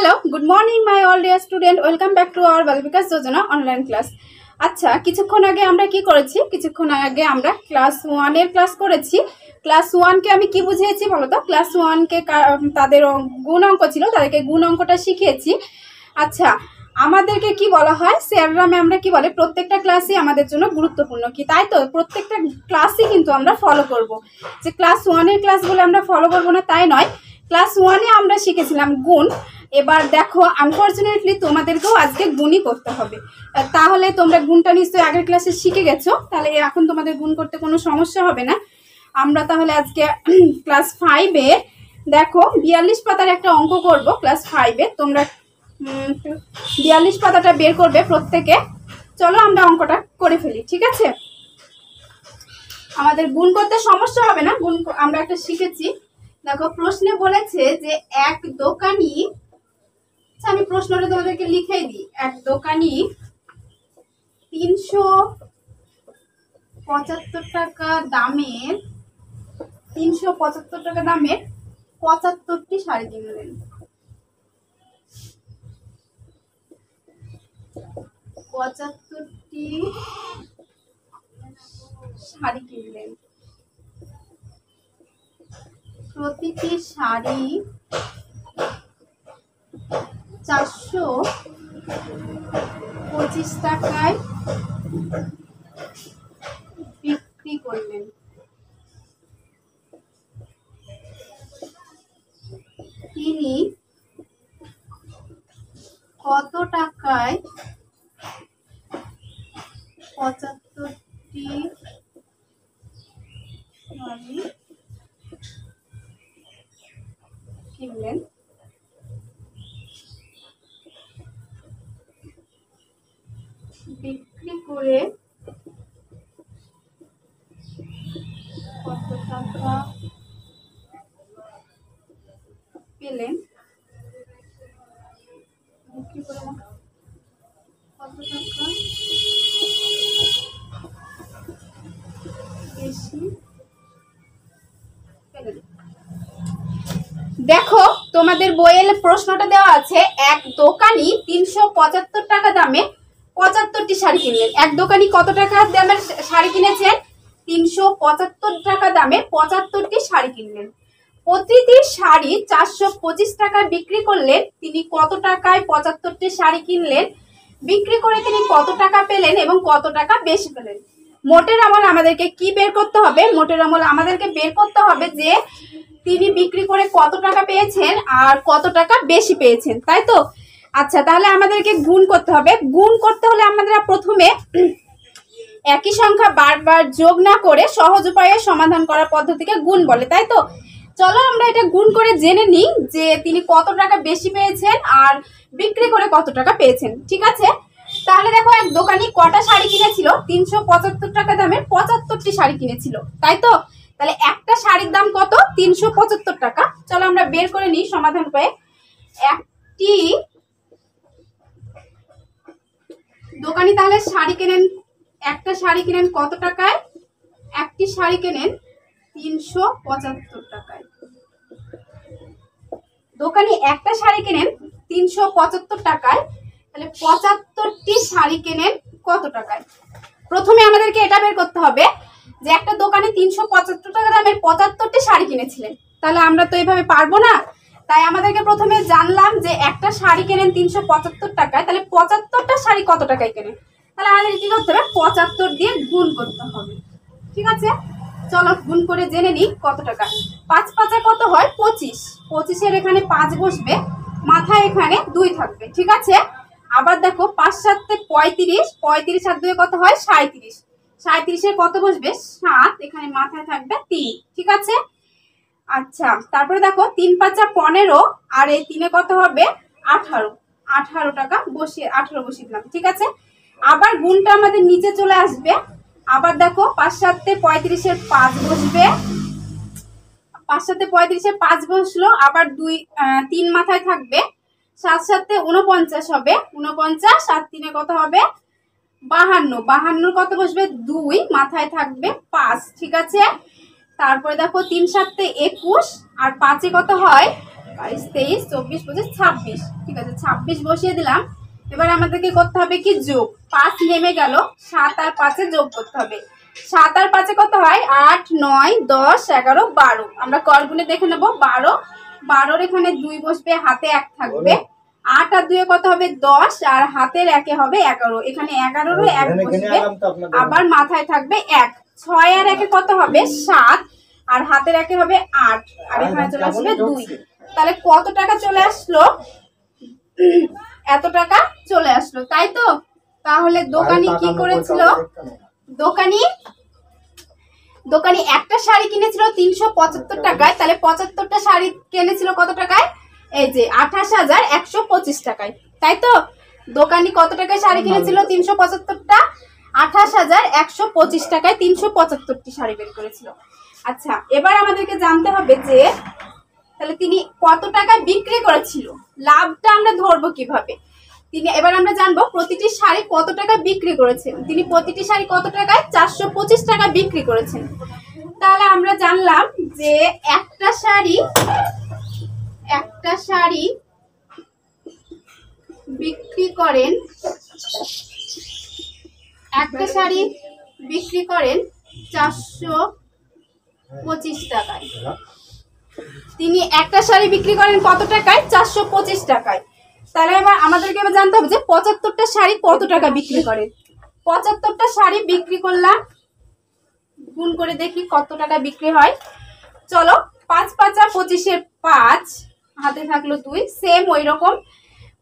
Hello, good morning my all dear student. Welcome back to our Balvikas Yojana online class. আচ্ছা, কিছুক্ষণ আগে আমরা কি করেছি? কিছুক্ষণ আগে আমরা ক্লাস 1 এর ক্লাস করেছি। ক্লাস 1 কে আমি কি বুঝিয়েছি বলো তো? ক্লাস 1 কে তাদের গুণ অঙ্ক ছিল, তাদেরকে গুণ অঙ্কটা শিখিয়েছি। আচ্ছা, আমাদেরকে কি বলা হয়? স্যাররা ম্যামরা কি বলে? প্রত্যেকটা ক্লাসই আমাদের জন্য গুরুত্বপূর্ণ, কি তাই তো? প্রত্যেকটা ক্লাসই কিন্তু আমরা ফলো করব। যে ক্লাস 1 এর ক্লাসগুলো আমরা ফলো করব না তাই নয়। ক্লাস 1 এ আমরা শিখেছিলাম গুণ। এবার দেখো, আনফরচুনেটলি তোমাদেরকেও আজকে গুণই করতে হবে। তাহলে তোমরা গুণটা নিশ্চয়ই আগের ক্লাসে শিখে গেছো, তাহলে এখন তোমাদের গুণ করতে কোনো সমস্যা হবে না। আমরা তাহলে আজকে ক্লাস 5 এ দেখো 42 পাতার একটা অঙ্ক করব। ক্লাস 5 এ তোমরা 42 পাতাটা বের করবে প্রত্যেকে। চলো আমরা অঙ্কটা করে ফেলি, ঠিক আছে? আমাদের গুণ করতে সমস্যা হবে না, গুণ আমরা একটা শিখেছি। দেখো, প্রশ্নে বলেছে যে এক দোকানি, আমি প্রশ্নটা তোমাদেরকে লিখেই দিই। এক দোকানি 375 টাকা দামের 75টি শাড়ি কিনলেন। 75টি শাড়ি কিনলেন। প্রতিটি শাড়ি 425 টাকায় বিক্রি করলেন। তিনি কত টাকায় 75টি শাড়ি কিনলেন? বিক্রি করে কত টাকা পেলেন? বিক্রি করে কত টাকা বেশি পেলেন? দেখো, তোমাদের বইয়ের প্রশ্নটা দেওয়া আছে, এক দোকানি 375 টাকা দামে 75টি শাড়ি কিনলেন। এক দোকানি কত টাকা দামের শাড়ি কিনেছেন? 375 টাকা দামে 75টি শাড়ি কিনলেন। প্রতিটি শাড়ি 425 টাকা বিক্রি করলেন। তিনি কত টাকায় 75টি শাড়ি কিনলেন? বিক্রি করে তিনি কত টাকা পেলেন এবং কত টাকা বেশি পেলেন? মোটের আমল আমাদেরকে কি বের করতে হবে? মোটের আমল আমাদেরকে বের করতে হবে যে তিনি বিক্রি করে কত টাকা পেয়েছেন আর কত টাকা বেশি পেয়েছেন, তাই তো? আচ্ছা, তাহলে আমাদেরকে গুণ করতে হবে। গুণ করতে হলে আমাদের প্রথমে একই সংখ্যা বারবার যোগ না করে সহজ উপায়ে সমাধান করার পদ্ধতিকে গুণ বলে, তাই তো? চলো আমরা এটা গুণ করে জেনে নিই যে তিনি কত টাকা বেশি পেয়েছেন আর বিক্রি করে কত টাকা পেয়েছেন, ঠিক আছে? তাহলে দেখো, এক দোকানি কটা শাড়ি কিনেছিল? 375 টাকা দামের 75টি শাড়ি কিনেছিল, তাই তো? তাহলে একটা শাড়ির দাম কত? 375 টাকা। চলো আমরা বের করে নিই সমাধান উপায়ে। একটি দোকানি তাহলে শাড়ি কেনেন, একটা শাড়ি কিনেন কত টাকায়? একটি শাড়ি কেনেন 375 টাকায়। দোকানি একটা শাড়ি কেনেন 375 টাকায়, তাহলে 75টি শাড়ি কেনেন কত টাকায়? প্রথমে আমাদেরকে এটা বের করতে হবে যে একটা দোকানে 375 টাকা দামের 75টি শাড়ি কিনেছিলেন। তাহলে আমরা তো এইভাবে পারবো না, তাই আমাদেরকে প্রথমে জানলাম যে একটা শাড়ি কেনেন 375 টাকায়, তাহলে 75টা শাড়ি কত টাকায় কেনেন? তাহলে আমাদের কি করতে হবে? 75 দিয়ে গুণ করতে হবে, ঠিক আছে? চলো গুণ করে জেনে নিই কত টাকা। 5 5 কত হয়? 25। 25-এর এখানে 5 বসবে, মাথায় এখানে 2 থাকবে, ঠিক আছে? আবার দেখো, 5 7 35, 35 আর 2 কত হয়? 37। 37-এর কত বসবে? 7, এখানে মাথায় থাকবে 3, ঠিক আছে? আচ্ছা, তারপরে দেখো 3 5 15 আর এই 3-এ কত হবে? 18। 18 টাকা বসিয়ে 18 বসিয়ে দিলাম, ঠিক আছে? আবার গুণটা আমাদের নিচে চলে আসবে। আবার দেখো, 5 7 35-এর 5 বসবে, 5 7 35-এর 5 বসলো, আবার 3 মাথায় থাকবে। 7 7 49 হবে, 49 আর 3-এ কত হবে? 52। 52 কত বসবে? 2, মাথায় থাকবে 5, ঠিক আছে? তারপরে দেখো 3 7 21 আর 5-এ কত হয়? 22 23 24 25 26, ঠিক আছে 26 বসিয়ে দিলাম। এবার আমাদেরকে করতে হবে কি যোগ, 5 নেমে গেল, 7 আর 5-এ যোগ করতে হবে। 7 আর 5-এ কত হয়? 8 9 10 11 12। আমরা করগুনে দেখে নেব। 12, 12-র এখানে 2 বসবে, হাতে 1 থাকবে। 8 আর 2-এ কত হবে? 10, আর হাতের 1-এ হবে 11। এখানে 11-রও 1 বসবে, আবার মাথায় থাকবে 1। 6 আর 1-এ কত হবে? 7, আর হাতের 1-এ হবে 8, আর এখানে চলে আসবে 2। তাহলে কত টাকা চলে আসলো? এত টাকা চলে আসলো, তাই তো? তাহলে দোকানি কি করেছিল? দোকানি একটা শাড়ি কিনেছিল 375 টাকায়, তাহলে 75টা শাড়ি কিনেছিল কত টাকায়? এই যে 28,125 টাকায়, তাই তো? দোকানি কত টাকায় শাড়ি কিনেছিল? 375টা, 28,125 টাকায় 375টি শাড়ি বের করেছিল। আচ্ছা, এবার আমাদেরকে জানতে হবে যে তাহলে তিনি কত টাকায় বিক্রি করেছিল। লাভটা আমরা ধরবো কিভাবে? এবার আমরা জানবো প্রতিটি শাড়ি কত টাকায় বিক্রি করেছেন। তিনি প্রতিটি শাড়ি কত টাকায়? 425 টাকা বিক্রি করেছেন। তাহলে আমরা জানলাম যে একটা শাড়ি বিক্রি করেন, একটা শাড়ি বিক্রি করেন 425 টাকায়। তিনি একটা শাড়ি বিক্রি করেন কত টাকায়? 425 টাকায়। তাহলে এবার আমাদেরকে এবার জানতে হবে যে 75টা শাড়ি কত টাকা বিক্রি করে। 75টা শাড়ি বিক্রি করলাম, গুণ করে দেখি কত টাকা বিক্রি হয়। চলো, 5 5 25-এর 5, হাতে থাকলো 2, সেম ওই রকম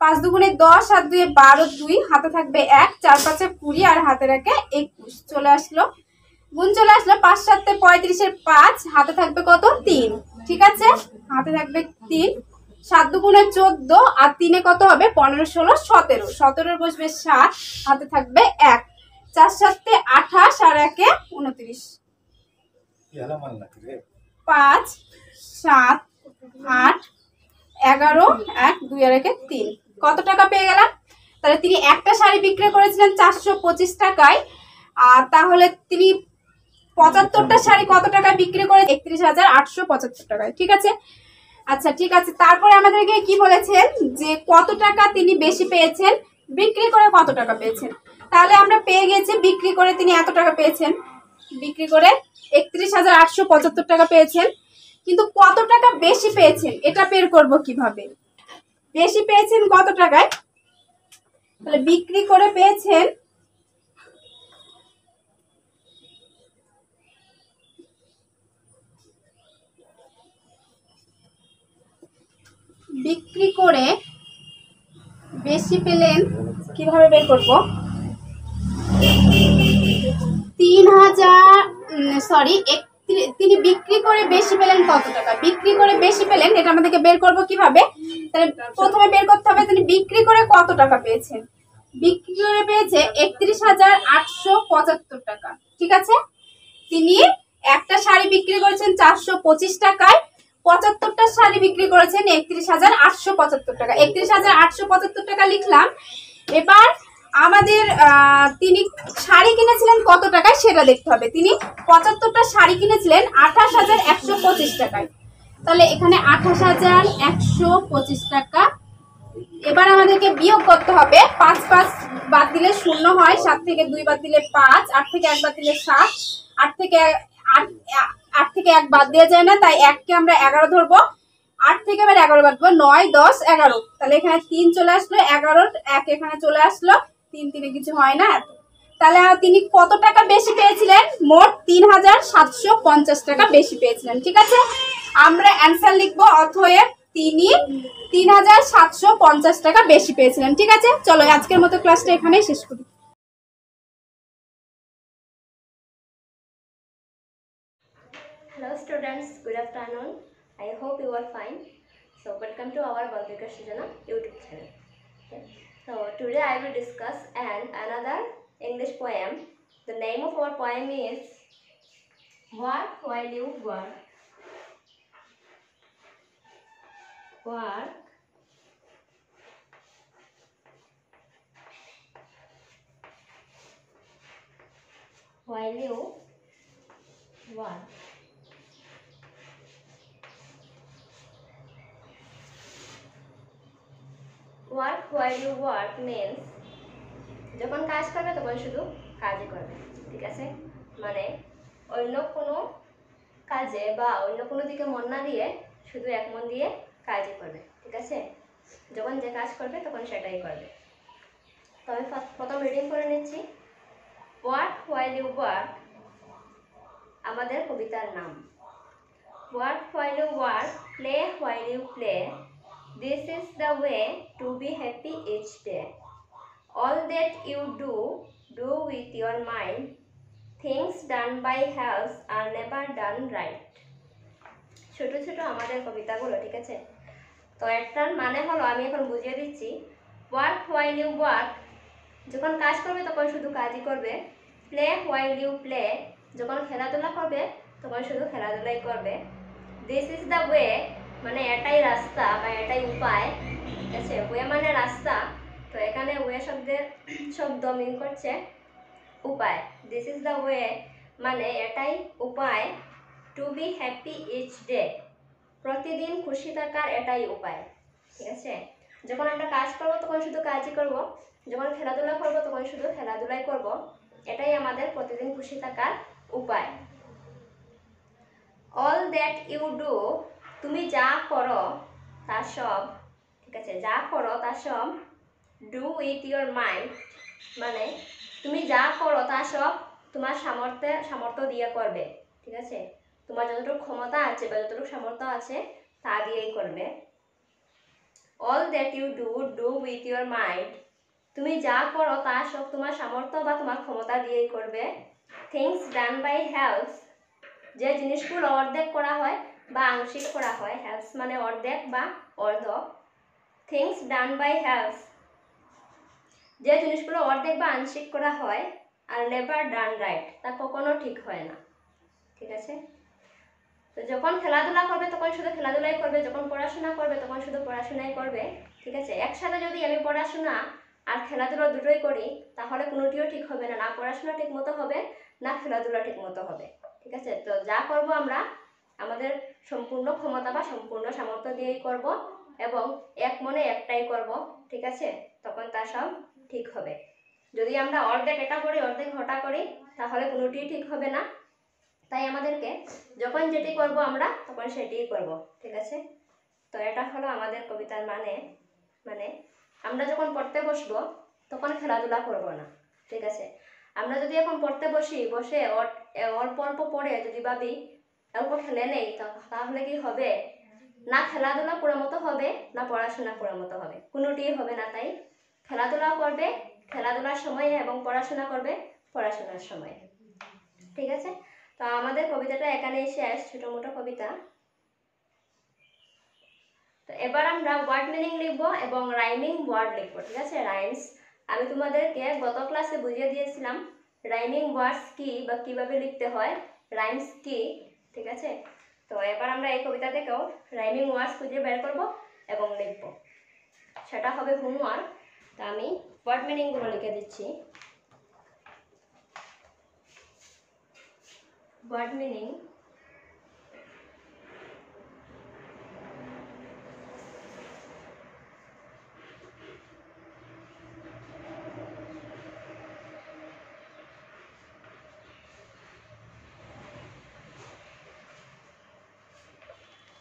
5 দুগুণে 10, আর 2 12, 2 হাতে থাকবে 1, 4 5 20, আর হাতে রাখে 21 চলে আসলো। গুণ চলে আসলো। 5 7 35-এর 5, হাতে থাকবে কত? 3, ঠিক আছে, হাতে থাকবে 3। 7 দুগুণে 14, আর 3-এ কত হবে? 15 16 17, 17-এর বসবে 7, হাতে থাকবে 1, 4 7 28, আর 1 29, 5 7 8 11, 1 2 আর 1 3। কত টাকা পেয়ে গেলাম? তাহলে তিনি একটা শাড়ি বিক্রি করেছিলেন 425 টাকায়, আর তাহলে তিনি 75টা শাড়ি কত টাকায় বিক্রি করে? 31,875 টাকায়, ঠিক আছে। আচ্ছা, ঠিক আছে, তারপরে আমাদেরকে কি বলেছেন যে কত টাকা তিনি বেশি পেয়েছেন, বিক্রি করে কত টাকা পেয়েছেন। তাহলে আমরা পেয়ে গেছি বিক্রি করে তিনি এত টাকা পেয়েছেন, বিক্রি করে 31,875 টাকা পেয়েছেন। কিন্তু কত টাকা বেশি পেয়েছেন এটা বের করব কিভাবে? বেশি পেয়েছেন কত টাকায়? তাহলে বিক্রি করে পেয়েছেন, বিক্রি করে বেশি পেলেন কিভাবে বের করব? 3,000 তিনি বিক্রি করে বেশি পেলেন কত টাকা? বিক্রি করে বেশি পেলেন, এটা আমাদেরকে বের করব কিভাবে? তাহলে প্রথমে বের করতে হবে তিনি বিক্রি করে কত টাকা পেয়েছেন। বিক্রি করে পেয়েছে 31,875 টাকা, ঠিক আছে। তিনি একটা শাড়ি বিক্রি করেছেন 425 টাকায়, 75টা শাড়ি বিক্রি করেছেন 31,875 টাকা। 31,875 টাকা লিখলাম। এবার আমাদের তিনি শাড়ি কিনেছিলেন কত টাকায় সেটা দেখতে হবে। তিনি 75টা শাড়ি কিনেছিলেন 28,125 টাকায়, তাহলে এখানে 28,125 টাকা। এবার আমাদেরকে বিয়োগ করতে হবে। 5 5 বাদ দিলে 0 হয়, 7 থেকে 2 বাদ দিলে 5, 8 থেকে 1 বাদ দিলে 7, 8 থেকে 1 বাদ দেওয়া যায় না, তাই 1-কে আমরা 11 ধরবো। 8 থেকে আবার 11 বাদ দেবো, 9 10 11, তাহলে এখানে 3 চলে আসলো, 11-র 1 এখানে চলে আসলো, 3 3-এ কিছু হয় না। তাহলে তিনি কত টাকা বেশি পেয়েছিলেন? মোট 3,750 টাকা বেশি পেয়েছিলেন, ঠিক আছে। আমরা অ্যান্সার লিখবো, অতএব তিনি 3,750 টাকা বেশি পেয়েছিলেন, ঠিক আছে। চলো আজকের মতো ক্লাসটা এখানেই শেষ করি। Hello students, good afternoon. I hope you are fine. So welcome to our Balbika Srijana YouTube channel. Okay. So today I will discuss another English poem. The name of our poem is Work While You Work. Work while you work. Work while you work means যখন কাজ করবে তখন শুধু কাজই করবে, ঠিক আছে? মানে অন্য কোনো কাজে বা অন্য কোনো দিকে মন না দিয়ে শুধু এক মন দিয়ে কাজই করবে, ঠিক আছে? যখন যে কাজ করবে তখন সেটাই করবে। তো আমি প্রথম রিডিং করে নিচ্ছি। ওয়ার্ক হোয়াইল ইউ ওয়ার্ক আমাদের কবিতার নাম। Work while you work, play while you play, this is the way to be happy each day. All that you do, do with your mind. Things done by hands are never done right. ছোট ছোট আমাদের কবিতাগুলো, ঠিক আছে? তো একটার মানে হলো, আমি এখন বুঝিয়ে দিচ্ছি। ওয়ার্ক হোয়াইল ইউ ওয়ার্ক, যখন কাজ করবে তখন শুধু কাজই করবে। প্লে হোয়াইল ইউ প্লে, যখন খেলাধুলা করবে তখন শুধু খেলাধুলাই করবে। দিস ইজ দ্য ওয়ে, মানে এটাই রাস্তা বা এটাই উপায়, ঠিক আছে? ওয়ে মানে রাস্তা, তো এখানে ওয়ে শব্দ মিন করছে উপায়। দিস ইজ দ্য ওয়ে মানে এটাই উপায়। To be happy each day, প্রতিদিন খুশি থাকার এটাই উপায়, ঠিক আছে? যখন আমরা কাজ করব তখন শুধু কাজই করব, যখন খেলাধুলা করব তখন শুধু খেলাধুলাই করব, এটাই আমাদের প্রতিদিন খুশি থাকার উপায়। অল দ্যাট ইউ ডু, তুমি যা করো তা সব, ঠিক আছে? যা করো তা সব। ডু উইথ ইয়োর মাইন্ড, মানে তুমি যা করো তা সব তোমার সামর্থ্য দিয়ে করবে, ঠিক আছে? তোমার যতটুকু ক্ষমতা আছে বা যতটুকু সামর্থ্য আছে তা দিয়েই করবে। All that you do, do with your mind, তুমি যা করো তা সব তোমার সামর্থ্য বা তোমার ক্ষমতা দিয়েই করবে। থিংস ডান বাই হেল্পস, যে জিনিসগুলো অর্ধেক করা হয় বা আংশিক করা হয়, হেল্পস মানে অর্ধেক বা অর্ধ। থিংস ডান বাই হেল্পস, যে জিনিসগুলো অর্ধেক বা আংশিক করা হয়, আর নেভার ডান রাইট, তা কখনো ঠিক হয় না, ঠিক আছে? তো যখন খেলাধুলা করবে তখন শুধু খেলাধুলাই করবে, যখন পড়াশোনা করবে তখন শুধু পড়াশোনাই করবে, ঠিক আছে? একসাথে যদি আমি পড়াশোনা আর খেলাধুলা দুটোই করি তাহলে কোনোটিও ঠিক হবে না, না পড়াশোনা ঠিক মতো হবে না খেলাধুলা ঠিক মতো হবে, ঠিক আছে? তো যা করব আমরা আমাদের সম্পূর্ণ ক্ষমতা বা সম্পূর্ণ সামর্থ্য দিয়েই করব এবং এক মনে একটাই করব, ঠিক আছে? তখন তা সব ঠিক হবে। যদি আমরা অর্ধেক এটা করি অর্ধেক ওটা করি তাহলে কোনোটিই ঠিক হবে না। তাই আমাদেরকে যখন যেটি করব আমরা তখন সেটিই করব, ঠিক আছে? তো এটা হলো আমাদের কবিতার মানে আমরা যখন পড়তে বসবো তখন খেলাধুলা করব না, ঠিক আছে? আমরা যদি এখন পড়তে বসে অল্প অল্প পড়ে যদি ভাবি অল্প খেলে নেই, তাহলে কি হবে? না খেলাধুলা পুরো মতো হবে না পড়াশোনা পুরো মতো হবে, কোনোটিই হবে না। তাই খেলাধুলা করবে খেলাধুলার সময়ে এবং পড়াশোনা করবে পড়াশোনার সময়ে, ঠিক আছে? তো আমাদের কবিতাটা এখানেই শেষ, ছোট মোটো কবিতা। তো এবার আমরা ওয়ার্ড মিনিং লিখব এবং রাইমিং ওয়ার্ড লিখব, ঠিক আছে? রাইমস আমি তোমাদেরকে গত ক্লাসে বুঝিয়ে দিয়েছিলাম রাইমিং ওয়ার্ডস কি বা কিভাবে লিখতে হয়, রাইমস কি, ঠিক আছে? তো এবার আমরা এই কবিতা থেকেও রাইমিং ওয়ার্ডস খুঁজে বের করব এবং লিখব, সেটা হবে হোমওয়ার্ক। তো আমি ওয়ার্ড মিনিংগুলো লিখে দিচ্ছি। ওয়ার্ড মিনিং,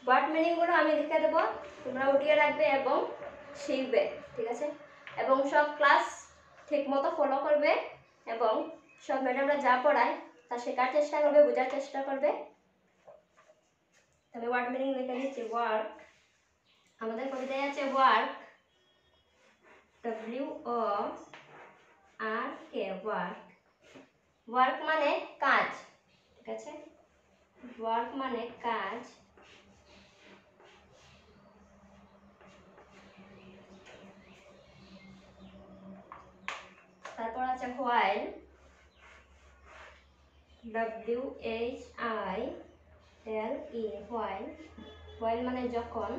ওয়ার্ড মিনিংগুলো আমি লিখে দেবো, তোমরা উঠিয়ে রাখবে এবং শিখবে, ঠিক আছে? এবং সব ক্লাস ঠিকমতো ফলো করবে এবং সব ম্যাডামরা যা পড়ায় তা শেখার চেষ্টা করবে, বোঝার চেষ্টা করবে। আমি ওয়ার্ড মিনিং লিখে দিচ্ছি। ওয়ার্ক, আমাদের কবিতায় আছে ওয়ার্ক, WORK, ওয়ার্ক। ওয়ার্ক মানে কাজ, ঠিক আছে? ওয়ার্ক মানে কাজ। তারপর আছে হোয়াইল, WHILE, হোয়াইল। হোয়াইল মানে যখন।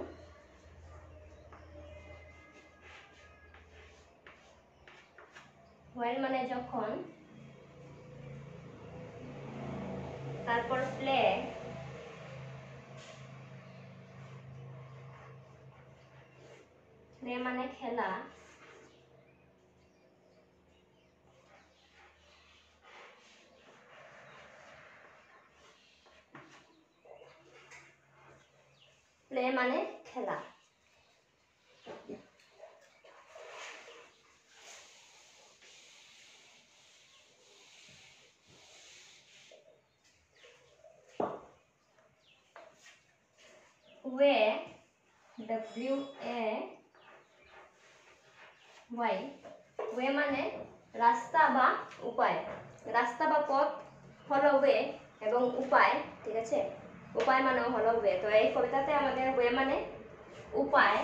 হোয়াইল মানে যখন। তারপর প্লে, প্লে মানে খেলা, প্লে মানে খেলা। ওয়ে, WAY, ওয়ে মানে রাস্তা বা উপায়। রাস্তা বা পথ হলো ওয়ে এবং উপায়, ঠিক আছে, উপায় মানে হলো ওয়ে। তো এই কবিতাতে আমাদের ওয়ে মানে উপায়,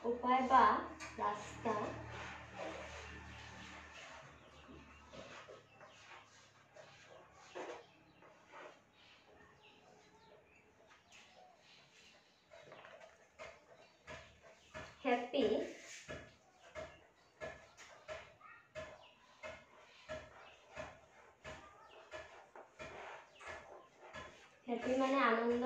উপায় বা রাস্তা। হ্যাপি, হ্যাপি মানে আনন্দ,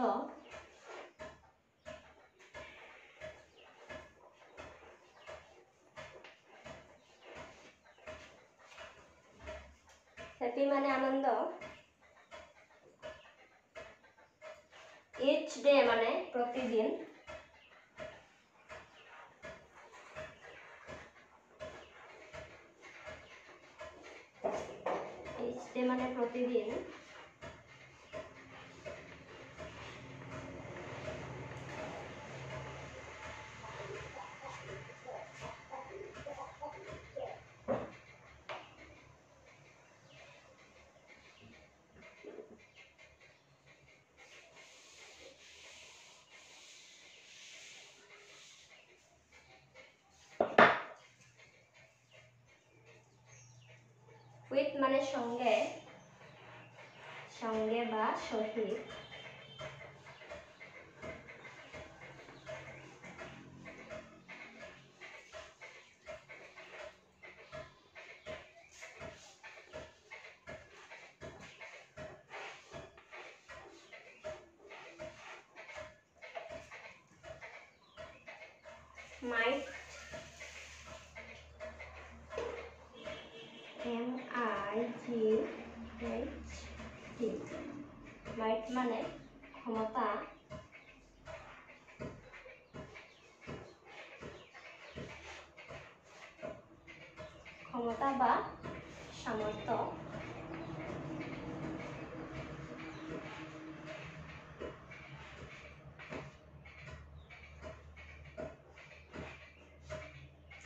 হ্যাপি মানে আনন্দ। ইচ ডে মানে প্রতিদিন, ইচ ডে মানে প্রতিদিন। উইথ মানে সঙ্গে, সঙ্গে বা সহিত। মাইট, MIGHT, মাইট মানে ক্ষমতা, ক্ষমতা বা সামর্থ্য।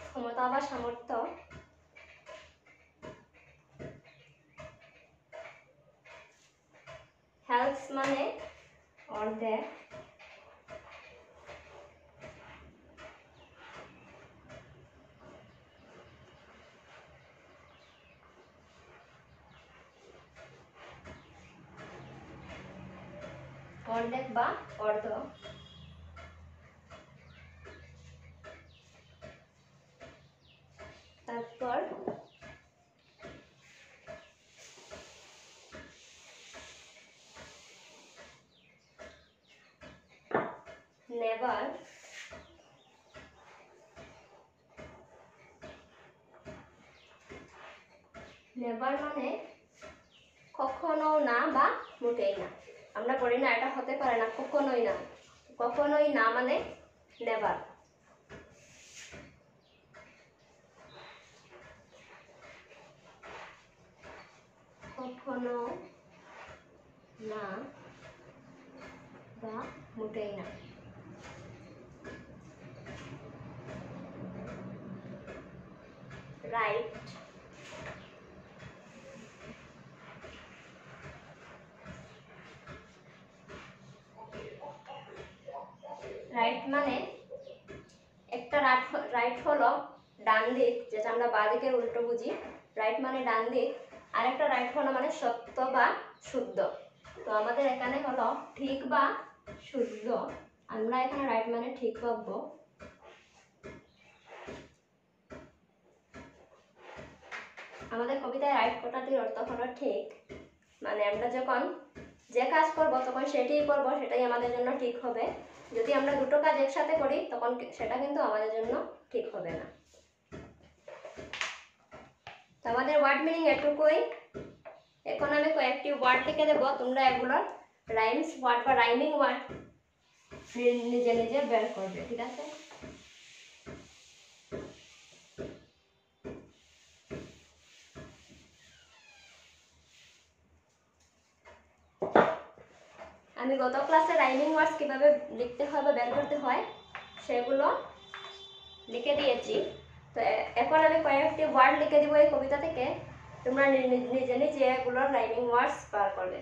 ক্ষমতা বা সামর্থ্য। হেল্পস মানে অর্ধেক, অর্ধেক বা অর্ধ। তারপর নেভার, নেভার মানে কখনো না বা মোটেই না। আমরা বলি না এটা হতে পারে না, কখনোই না। কখনোই না মানে নেভার। কখনো না বা মোটেই না। রাইট, রাইট মানে একটা রাইট হলো ডান দিক, যেটা আমরা বাঁ দিকের উল্টো বুঝি। রাইট মানে ডান দিক, আর একটা রাইট হলো মানে সত্য বা শুদ্ধ। তো আমাদের এখানে হলো ঠিক বা শুদ্ধ, আমরা এখানে রাইট মানে ঠিক পাবো। আমাদের কবিতায় রাইট কথাটির অর্থ হলো ঠিক। মানে আমরা যখন যে কাজ করব তখন সেটাই করব, সেটাই আমাদের জন্য ঠিক হবে। যদি আমরা দুটো কাজ একসাথে করি তখন সেটা কিন্তু আমাদের জন্য ঠিক হবে না। তো আমাদের ওয়ার্ড মিনিং এটুকুই। এখন আমি কয়েকটি ওয়ার্ড লিখে দেবো, তোমরা এগুলোর রাইমস ওয়ার্ড বা রাইমিং ওয়ার্ড নিজে নিজে বের করবে, ঠিক আছে? আমি গত ক্লাসে রাইমিং ওয়ার্ডস কিভাবে লিখতে হয় বা বের করতে হয় সেগুলো লিখে দিয়েছি। তো এখন আমি কয়েকটি ওয়ার্ড লিখে দিব এই কবিতা থেকে, তোমরা নিজে নিজে এগুলোর রাইমিং ওয়ার্ডস বার করবে।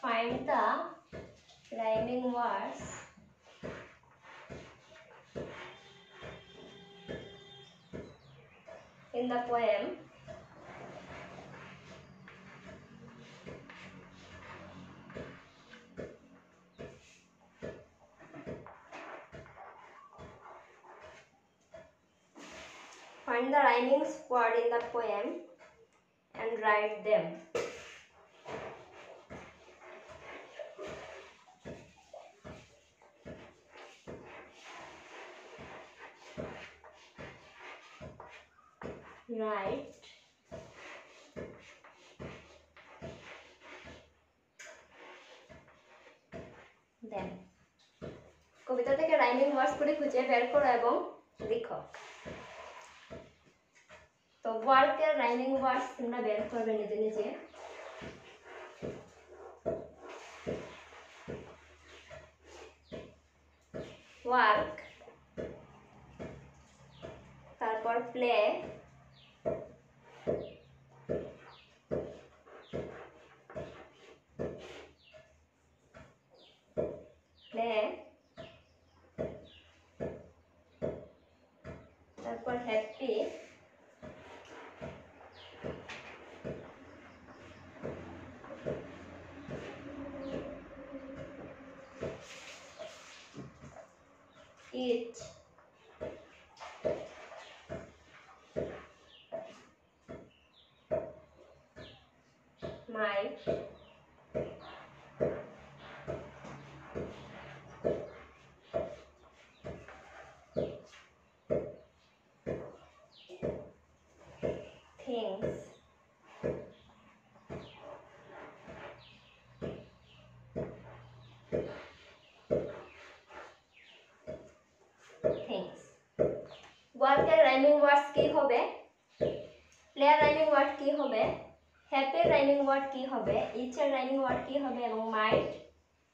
Find the rhyming words in the poem Find the rhyming word in the poem and write them. Write them. কবিতা থেকে রাইমিং ওয়ার্ডস গুলি খুঁজে বের করো এবং লিখো। তো ওয়ার্কের রাইমিং ওয়ার্ডস তোমরা বের করবে নিজে নিজে। ওয়ার্ক, তারপর প্লে, প্লে, তারপর হ্যাপি, ইট, মাই, things, things. ওয়ার্কের রাইমিং ওয়ার্ডস কি হবে? প্লেয়ার রাইমিং ওয়ার্ড কি হবে? হ্যাপির রাইমিং ওয়ার্ড কি হবে? ইচের রাইমিং ওয়ার্ড কি হবে? এবং মাইট,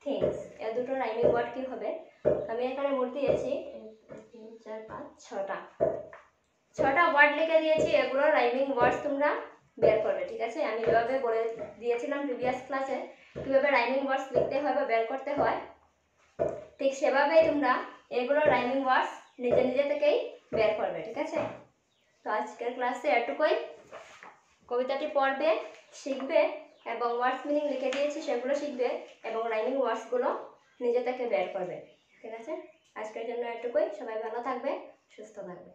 থিংস এ দুটো রাইমিং ওয়ার্ড কি হবে? আমি এখানে মোট দিয়েছি 3 4 5 ছটা ওয়ার্ড লিখে দিয়েছি। এগুলো রাইমিং ওয়ার্ডস তোমরা বের করবে, ঠিক আছে? আমি যেভাবে বলে দিয়েছিলাম প্রিভিয়াস ক্লাসে কিভাবে রাইমিং ওয়ার্ডস লিখতে হয় বা বের করতে হয়, ঠিক সেভাবেই তোমরা এগুলো রাইমিং ওয়ার্ডস নিজে নিজে থেকেই বের করবে, ঠিক আছে? তো আজকের ক্লাসে এটুকুই। কবিতাটি পড়বে, শিখবে এবং ওয়ার্ডস মিনিং লিখে দিয়েছি সেগুলো শিখবে এবং রাইমিং ওয়ার্ডসগুলো নিজে থেকে বের করবে, ঠিক আছে? আজকের জন্য এটুকুই। সবাই ভালো থাকবে, সুস্থ থাকবে।